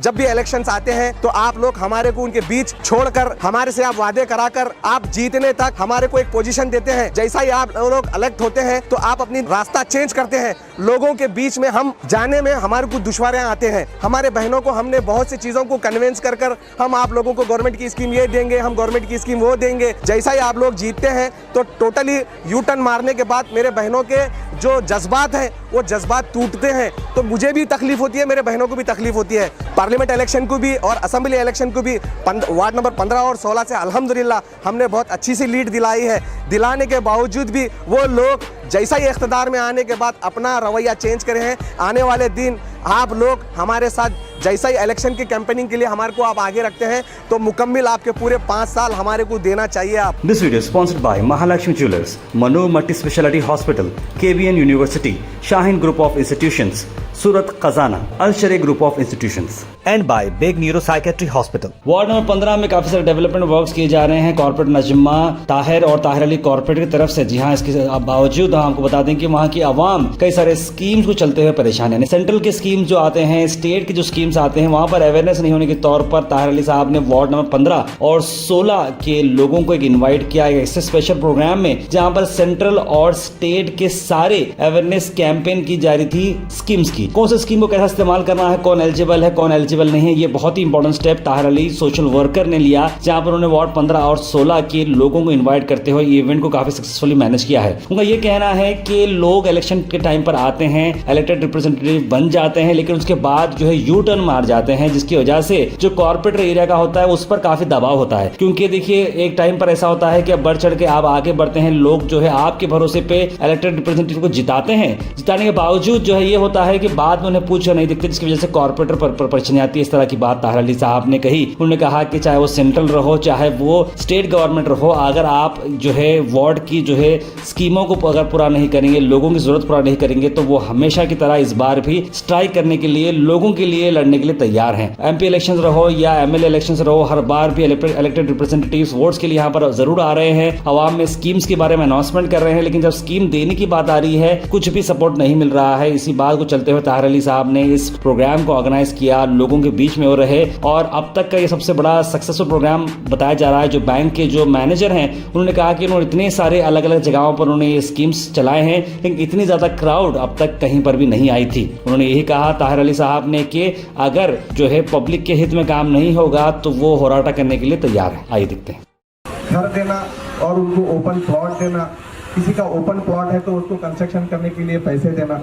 जब भी इलेक्शंस आते हैं तो आप लोग हमारे को उनके बीच छोड़कर हमारे से आप वादे कराकर आप जीतने तक हमारे को एक पोजीशन देते हैं। जैसा ही आप लोग इलेक्ट होते हैं तो आप अपनी रास्ता चेंज करते हैं। लोगों के बीच में हम जाने में हमारे को दुश्वारियां आते हैं। हमारे बहनों को हमने बहुत सी चीजों को कन्विंस कर हम आप लोगों को गवर्नमेंट की स्कीम ये देंगे, हम गवर्नमेंट की स्कीम वो देंगे। जैसा ही आप लोग जीतते हैं तो टोटली यू टर्न मारने के बाद मेरे बहनों के जो जज्बात हैं वो जज्बात टूटते हैं। तो मुझे भी तकलीफ होती है, मेरे बहनों को भी तकलीफ होती है। पार्लियामेंट इलेक्शन को भी और असेंबली इलेक्शन को भी वार्ड नंबर 15 और 16 से अल्हम्दुलिल्लाह हमने बहुत अच्छी सी लीड दिलाई है। दिलाने के बावजूद भी वो लोग जैसा ही इख्तिदार में आने के बाद अपना रवैया चेंज करे हैं। आने वाले दिन आप लोग हमारे साथ जैसा ही इलेक्शन की कैंपेनिंग के लिए हमारे को आप आगे रखते हैं तो मुकम्मल आपके पूरे 5 साल हमारे को देना चाहिए आप। This video sponsored by Mahalakshmi jewellers, Mano multi speciality hospital, KBN university, Shaheen group of institutions, Surat Khazana, Al Shareek group of institutions and by Baig neuropsychiatry hospital. Ward number 15 में काफी सारे डेवलपमेंट वर्क्स किए जा रहे हैं कॉर्पोरेट नजमा ताहिर और ताहिर अली कॉर्पोरेट की तरफ से। जी हाँ, इसके बावजूद हम आपको बता दें कि वहाँ की आवाम कई सारे स्कीम्स को चलते हुए परेशान है। सेंट्रल के स्कीम्स जो आते हैं, स्टेट के जो स्कीम्स आते हैं, वहाँ पर अवेयरनेस नहीं होने के तौर पर ताहिर अली साहब ने वार्ड नंबर 15 और 16 के लोगों को एक इन्वाइट किया एक ऐसे स्पेशल प्रोग्राम में जहाँ पर सेंट्रल और स्टेट के सारे अवेयरनेस कैंपेन की जा रही थी स्कीम्स की। कौन सी स्कीम को कैसा इस्तेमाल करना है, कौन एलिजिबल है, कौन एलिजिबल नहीं है, ये बहुत ही important step Tahir Ali social worker ने लिया, जहां पर उन्होंने वार्ड 15 और 16 के लोगों को इन्वाइट करते हुए इवेंट को काफी सक्सेसफुली मैनेज किया है। उनका ये कहना है कि लोग इलेक्शन के टाइम पर आते हैं, इलेक्टेड रिप्रेजेंटेटिव बन जाते हैं, लेकिन उसके बाद जो है यू टर्न मार जाते हैं, जिसकी वजह से जो कॉर्पोरेट एरिया का होता है उस पर काफी दबाव होता है। क्योंकि देखिए एक टाइम पर ऐसा होता है कि अब बढ़ चढ़ के आप आगे बढ़ते हैं, लोग जो है आपके भरोसे पे इलेक्टेड रिप्रेजेंटेटिव को जिताते हैं। जिताने के बावजूद जो है ये होता है कि बाद में उन्हें पूछ नहीं दिखते, जिसकी वजह से कॉर्पोरेटर पर परेशानी आती है। इस तरह की बात ताहिर अली साहब ने कही। उन्होंने कहा कि चाहे वो सेंट्रल रहो चाहे वो स्टेट गवर्नमेंट रहो, अगर आप जो है वार्ड की जो है स्कीमों को अगर पूरा नहीं करेंगे, लोगों की जरूरत पूरा नहीं करेंगे, तो वो हमेशा की तरह इस बार भी स्ट्राइक करने के लिए, लोगों के लिए लड़ने के लिए तैयार हैं। MP इलेक्शन रहो या MLA इलेक्शन रहो, हर बार भी इलेक्टेड रिप्रेजेंटेटिव्स वोट्स के लिए यहाँ पर जरूर आ रहे हैं, अवाम में स्कीम्स के बारे में अनाउंसमेंट कर रहे हैं, लेकिन जब स्कीम देने की बात आ रही है कुछ भी सपोर्ट नहीं मिल रहा है। इसी बात को चलते हुए ताहिर अली साहब ने इस प्रोग्राम को ऑर्गेनाइज किया, लोगों के बीच में हो रहे, और अब तक का ये सबसे बड़ा सक्सेसफुल प्रोग्राम बताया जा रहा है। जो बैंक के जो मैनेजर हैं उन्होंने कहा कि उन्होंने इतने सारे अलग अलग जगहों पर उन्होंने ये स्कीम्स चलाए हैं, लेकिन इतनी ज्यादा क्राउड अब तक कहीं पर भी नहीं आई थी। उन्होंने यही कहा ताहिर अली साहब ने कि अगर जो है पब्लिक के हित में काम नहीं होगा तो वो होराटा करने के लिए तैयार है। आइए देखते हैं। घर देना और उनको ओपन प्लॉट देना, किसी का ओपन प्लॉट है तो उसको कंस्ट्रक्शन करने के लिए पैसे देना,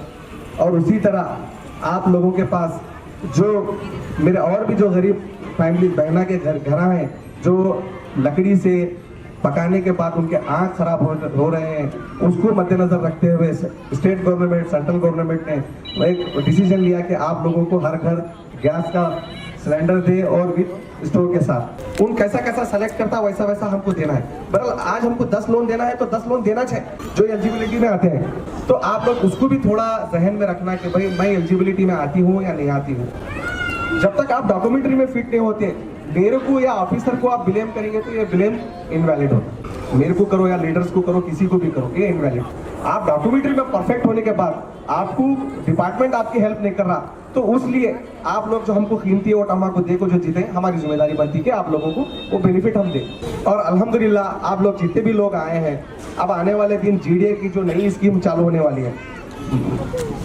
और उसी तरह आप लोगों के पास जो मेरे और भी जो गरीब फैमिली बहना के घर हैं, जो लकड़ी से पकाने के बाद उनके आँख खराब हो रहे हैं, उसको मद्देनजर रखते हुए स्टेट गवर्नमेंट, सेंट्रल गवर्नमेंट ने एक डिसीजन लिया कि आप लोगों को हर घर गैस का सिलेंडर दे और विद स्टोव के साथ। उन कैसा कैसा सेलेक्ट करता वैसा वैसा हमको देना है। बहरहाल आज हमको 10 लोन देना है तो 10 लोन देना चाहिए जो एलिजिबिलिटी में आते हैं। तो आप लोग उसको भी थोड़ा जहन में रखना कि भाई मैं एलिजिबिलिटी में आती हूँ या नहीं आती हूँ। जब तक आप डॉक्यूमेंट्री में फिट नहीं होते, मेरे को या ऑफिसर को आप ब्लेम करेंगे तो ये ब्लेम इनवैलिड होता। मेरे को करो या लीडर्स को करो, किसी को भी करो, ये इनवैलिड। आप डॉक्यूमेंट्री में परफेक्ट होने के बाद आपको डिपार्टमेंट आपकी हेल्प नहीं कर रहा, तो उसलिए आप लोग जो हमको कीमती वोट हमको देखो जो जीते, हमारी जिम्मेदारी बनती है कि आप लोगों को वो बेनिफिट हम दें। और अल्हम्दुलिल्लाह आप लोग जितने भी लोग आए हैं, अब आने वाले दिन GDA की जो नई स्कीम चालू होने वाली है,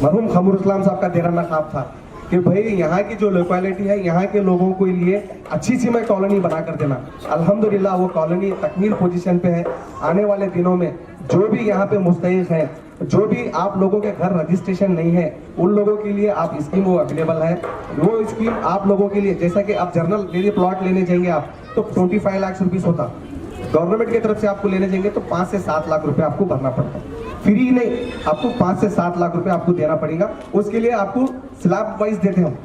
मरहूम खमरुल इस्लाम साहब का देराना ख्वाब था कि भाई यहाँ की जो लोकेलिटी है, यहाँ के लोगों के लिए अच्छी सी मैं कॉलोनी बना कर देना। अल्हम्दुलिल्लाह वो कॉलोनी तकमील पोजीशन पे है। आने वाले दिनों में जो भी यहाँ पे मुस्तहिक हैं, जो भी आप लोगों के घर रजिस्ट्रेशन नहीं है, उन लोगों के लिए आप स्कीम वो अवेलेबल है। वो स्कीम आप लोगों के लिए, जैसा कि आप जर्नल यदि प्लॉट लेने जाएंगे आप तो 25 लाख रुपीस होता, गवर्नमेंट की तरफ से आपको लेने जाएंगे तो 5 से 7 लाख रुपए आपको भरना पड़ता है। फ्री नहीं, आपको 5 से 7 लाख रुपए आपको देना पड़ेगा। उसके लिए आपको स्लैब वाइज देते हैं।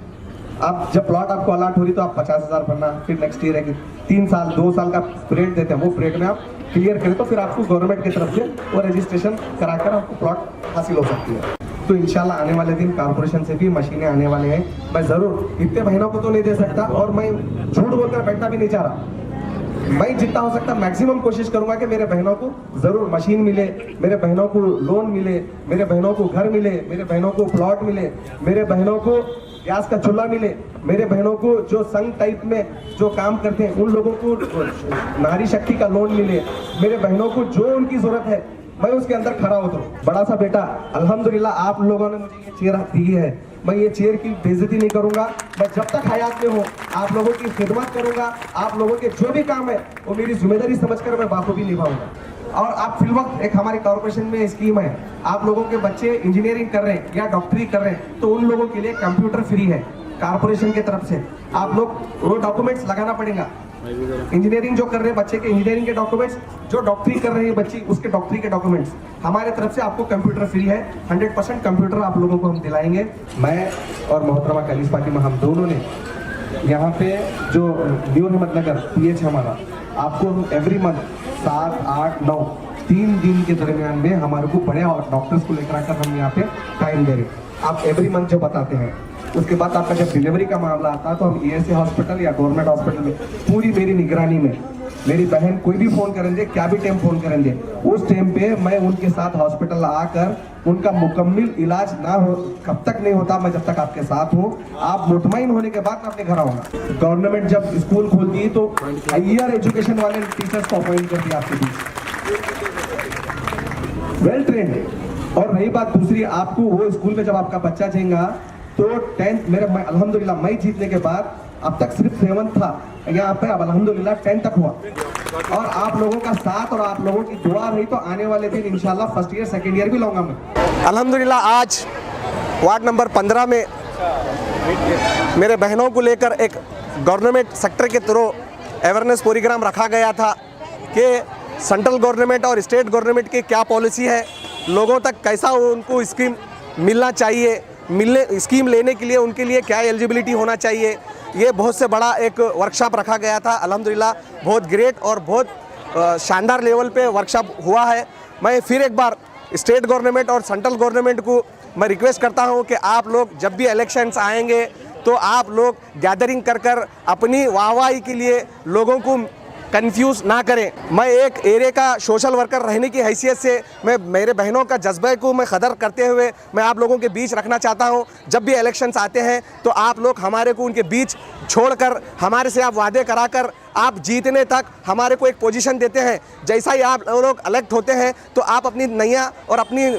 आप जब प्लॉट आपको अलॉट हो रही तो आप 50,000 भरना, फिर नेक्स्ट ईयर है कि 3 साल 2 साल का पीरियड देते हैं। वो पीरियड में आप क्लियर करें तो फिर आपको गवर्नमेंट की तरफ से वो रजिस्ट्रेशन कराकर आपको प्लॉट हासिल हो सकती है। तो इंशाल्लाह आने वाले दिन कारपोरेशन से भी मशीनें आने वाले हैं। मैं जरूर इतने महीनों को तो नहीं दे सकता और मैं झूठ बोलकर बैठना भी नहीं चाह रहा। मैं जितना हो सकता मैक्सिमम कोशिश करूंगा कि मेरे बहनों को जरूर मशीन मिले, मेरे बहनों को लोन मिले, मेरे बहनों को घर मिले, मेरे बहनों को प्लॉट मिले, मेरे बहनों को गैस का चूल्हा मिले, मेरे बहनों को जो संघ टाइप में जो काम करते हैं उन लोगों को नारी शक्ति का लोन मिले, मेरे बहनों को जो उनकी जरूरत है मैं उसके अंदर खड़ा उतरूं। बड़ा सा बेटा अल्हम्दुलिल्लाह आप लोगों ने मुझे ये चेयर दी है, मैं ये चेयर की बेइज्जती नहीं करूंगा। मैं जब तक हयात में हूँ आप लोगों की खिदमत करूंगा, आप लोगों के जो भी काम है वो मेरी जिम्मेदारी समझकर मैं बाखूबी निभाऊंगा। और आप फिल वक्त एक हमारी कॉर्पोरेशन में स्कीम है, आप लोगों के बच्चे इंजीनियरिंग कर रहे हैं या डॉक्टरी कर रहे हैं तो उन लोगों के लिए कंप्यूटर फ्री है कॉर्पोरेशन की तरफ से। आप लोग वो डॉक्यूमेंट्स लगाना पड़ेगा, इंजीनियरिंग जो कर रहे हैं बच्चे के इंजीनियरिंग के डॉक्यूमेंट्स, जो डॉक्टरी कर रही है बच्ची उसके डॉक्टरी के डॉक्यूमेंट्स हमारे तरफ से आपको कंप्यूटर फ्री है। 100% कंप्यूटर आप लोगों को हम दिलाएंगे। मैं और मोहतरमा कलीस फातिमा हम दोनों ने यहाँ पे जो न्यू हिम्मतनगर PH हमारा आपको हम एवरी मंथ 7, 8, 9 3 दिन के दरमियान में हमारे को बड़े डॉक्टर्स को लेकर आकर हम यहाँ पे टाइम दे रहे हैं। आप एवरी मंथ जो बताते हैं उसके बाद आपका जब डिलीवरी का मामला आता है तो हम ESA हॉस्पिटल या गवर्नमेंट हॉस्पिटल में पूरी मेरी निगरानी में मेरी बहन कोई भी फोन करेंगे, क्या भी टाइम फोन करेंगे, उस टाइम पे मैं उनके साथ हॉस्पिटल आकर उनका मुकम्मल इलाज ना हो कब तक नहीं होता, मैं जब तक आपके साथ हूँ। आप मुतमईन होने के बाद मैं अपने घर आऊंगा। गवर्नमेंट जब स्कूल खोलती है तो हायर एजुकेशन वाले टीचर्स को अपॉइंट करती है आपके बीच, वेल ट्रेंड। और रही बात दूसरी, आपको वो स्कूल में जब आपका बच्चा जाएगा तो 10th मेरे अल्हम्दुलिल्लाह मैं जीतने के बाद अब तक सिर्फ 7th था यहाँ पे, अब अल्हम्दुलिल्लाह 10 तक हुआ। और आप लोगों का साथ और आप लोगों की दुआ रही तो आने वाले दिन इंशाल्लाह फर्स्ट ईयर सेकेंड ईयर भी लाऊंगा मैं। अल्हम्दुलिल्लाह आज वार्ड नंबर 15 में मेरे बहनों को लेकर एक गवर्नमेंट सेक्टर के थ्रू अवेयरनेस प्रोग्राम रखा गया था कि सेंट्रल गवर्नमेंट और स्टेट गवर्नमेंट की क्या पॉलिसी है, लोगों तक कैसा उनको स्कीम मिलना चाहिए, स्कीम लेने के लिए उनके लिए क्या एलिजिबिलिटी होना चाहिए। ये बहुत से बड़ा एक वर्कशॉप रखा गया था। अल्हम्दुलिल्लाह बहुत ग्रेट और बहुत शानदार लेवल पे वर्कशॉप हुआ है। मैं फिर एक बार स्टेट गवर्नमेंट और सेंट्रल गवर्नमेंट को मैं रिक्वेस्ट करता हूं कि आप लोग जब भी इलेक्शंस आएंगे तो आप लोग गैदरिंग कर कर अपनी वाहवाही के लिए लोगों को कंफ्यूज ना करें। मैं एक एरिया का सोशल वर्कर रहने की हैसियत से मैं मेरे बहनों का जज्बे को मैं कदर करते हुए मैं आप लोगों के बीच रखना चाहता हूं। जब भी इलेक्शंस आते हैं तो आप लोग हमारे को उनके बीच छोड़कर हमारे से आप वादे कराकर आप जीतने तक हमारे को एक पोजीशन देते हैं। जैसा ही आप लोग इलेक्ट होते हैं तो आप अपनी नैया और अपनी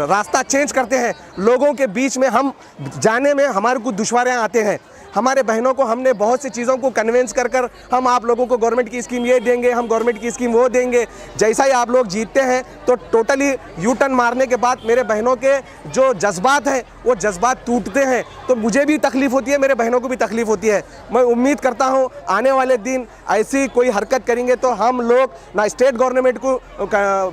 रास्ता चेंज करते हैं। लोगों के बीच में हम जाने में हमारे को दुश्वारियाँ आते हैं। हमारे बहनों को हमने बहुत सी चीज़ों को कन्विंस कर कर हम आप लोगों को गवर्नमेंट की स्कीम ये देंगे, हम गवर्नमेंट की स्कीम वो देंगे। जैसा ही आप लोग जीतते हैं तो टोटली यू टर्न मारने के बाद मेरे बहनों के जो जज्बात हैं वो जज्बात टूटते हैं, तो मुझे भी तकलीफ़ होती है, मेरे बहनों को भी तकलीफ़ होती है। मैं उम्मीद करता हूँ आने वाले दिन ऐसी कोई हरकत करेंगे तो हम लोग ना स्टेट गवर्नमेंट को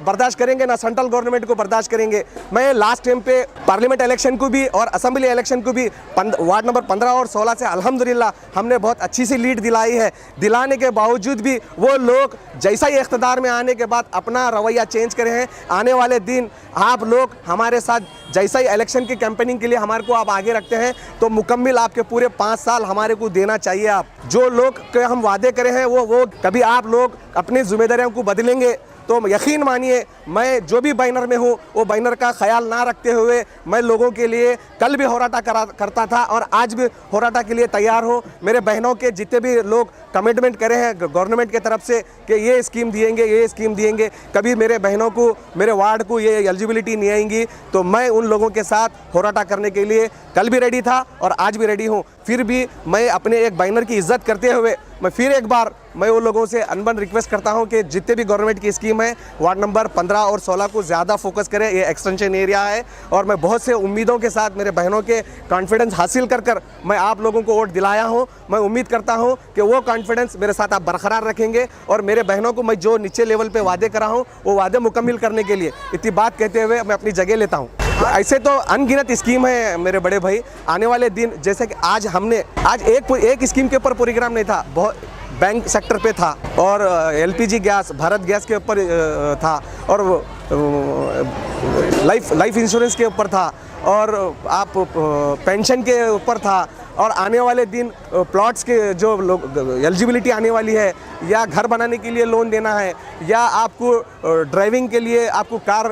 बर्दाश्त करेंगे ना सेंट्रल गवर्नमेंट को बर्दाश्त करेंगे। मैं लास्ट टाइम पे पार्लियामेंट इलेक्शन को भी और असेंबली इलेक्शन को भी वार्ड नंबर 15 और 16 से अल्हम्दुलिल्लाह हमने बहुत अच्छी सी लीड दिलाई है। दिलाने के बावजूद भी वो लोग जैसा ही इख्तिदार में आने के बाद अपना रवैया चेंज करे हैं। आने वाले दिन आप लोग हमारे साथ जैसा ही इलेक्शन की कैंपेनिंग के लिए हमारे को आप आगे रखते हैं तो मुकम्मल आपके पूरे 5 साल हमारे को देना चाहिए। आप जो लोग के हम वादे करे हैं वो कभी आप लोग अपनी जिम्मेदारियों को बदलेंगे तो यकीन मानिए मैं जो भी बैनर में हूँ वो बैनर का ख्याल ना रखते हुए मैं लोगों के लिए कल भी होराटा करता था और आज भी होराटा के लिए तैयार हूँ। मेरे बहनों के जितने भी लोग कमिटमेंट करे हैं गवर्नमेंट की तरफ से कि ये स्कीम दिएंगे ये स्कीम दिएंगे, कभी मेरे बहनों को मेरे वार्ड को ये एलिजिबिलिटी नहीं आएंगी तो मैं उन लोगों के साथ होराटा करने के लिए कल भी रेडी था और आज भी रेडी हूँ। फिर भी मैं अपने एक बैनर की इज्जत करते हुए मैं फिर एक बार मैं उन लोगों से अनबन रिक्वेस्ट करता हूं कि जितने भी गवर्नमेंट की स्कीम है वार्ड नंबर 15 और 16 को ज़्यादा फोकस करें। ये एक्सटेंशन एरिया है और मैं बहुत से उम्मीदों के साथ मेरे बहनों के कॉन्फिडेंस हासिल कर मैं आप लोगों को वोट दिलाया हूं। मैं उम्मीद करता हूं कि वो कॉन्फिडेंस मेरे साथ आप बरकरार रखेंगे और मेरे बहनों को मैं जो नीचे लेवल पर वादे करा हूँ वो वादे मुकम्मल करने के लिए इतनी बात कहते हुए मैं अपनी जगह लेता हूँ। ऐसे तो अनगिनत स्कीम है मेरे बड़े भाई। आने वाले दिन जैसे कि आज हमने एक स्कीम के ऊपर प्रोग्राम नहीं था, बहुत बैंक सेक्टर पे था और LPG गैस भारत गैस के ऊपर था और लाइफ इंश्योरेंस के ऊपर था और आप पेंशन के ऊपर था और आने वाले दिन प्लॉट्स के जो लोग एलिजिबिलिटी आने वाली है, या घर बनाने के लिए लोन देना है, या आपको ड्राइविंग के लिए आपको कार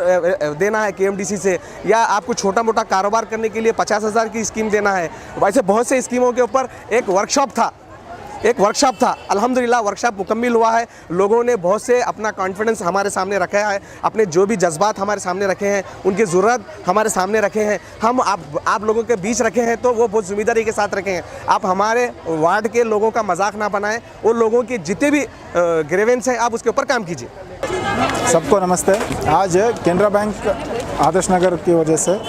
देना है केएमडीसी से, या आपको छोटा मोटा कारोबार करने के लिए 50,000 की स्कीम देना है। वैसे बहुत से स्कीमों के ऊपर एक वर्कशॉप था। अल्हम्दुलिल्लाह वर्कशॉप मुकम्मल हुआ है। लोगों ने बहुत से अपना कॉन्फिडेंस हमारे सामने रखा है, अपने जो भी जज्बात हमारे सामने रखे हैं, उनकी ज़रूरत हमारे सामने रखे हैं, हम आप लोगों के बीच रखे हैं, तो वो बहुत ज़िम्मेदारी के साथ रखे हैं। आप हमारे वार्ड के लोगों का मजाक ना बनाएं, उन लोगों के जितने भी ग्रीवेंस हैं आप उसके ऊपर काम कीजिए। सबको नमस्ते। आज केनरा बैंक आदर्श नगर की वजह से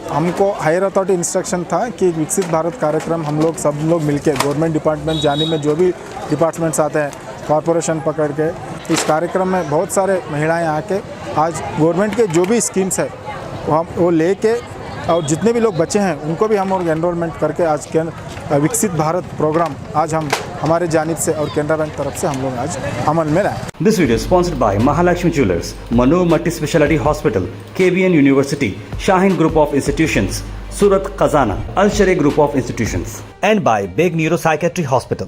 हमको हायर अथॉरिटी इंस्ट्रक्शन था कि विकसित भारत कार्यक्रम सब लोग मिलके गवर्नमेंट डिपार्टमेंट जाने में जो भी डिपार्टमेंट्स आते हैं, कॉरपोरेशन पकड़ के इस कार्यक्रम में बहुत सारे महिलाएं आके आज गवर्नमेंट के जो भी स्कीम्स है वो लेके, और जितने भी लोग बचे हैं उनको भी हम एनरोलमेंट करके आज विकसित भारत प्रोग्राम आज हम हमारे जानिब से और केनरा बैंक तरफ से हम लोग आज अमल में लाए। This video is sponsored by Mahalakshmi Jewelers, Manu Multi Speciality Hospital, KBN University, Shaheen Group of Institutions, Surat Khazana, Al Sharia Group of Institutions, and by Big Neuropsychiatry Hospital.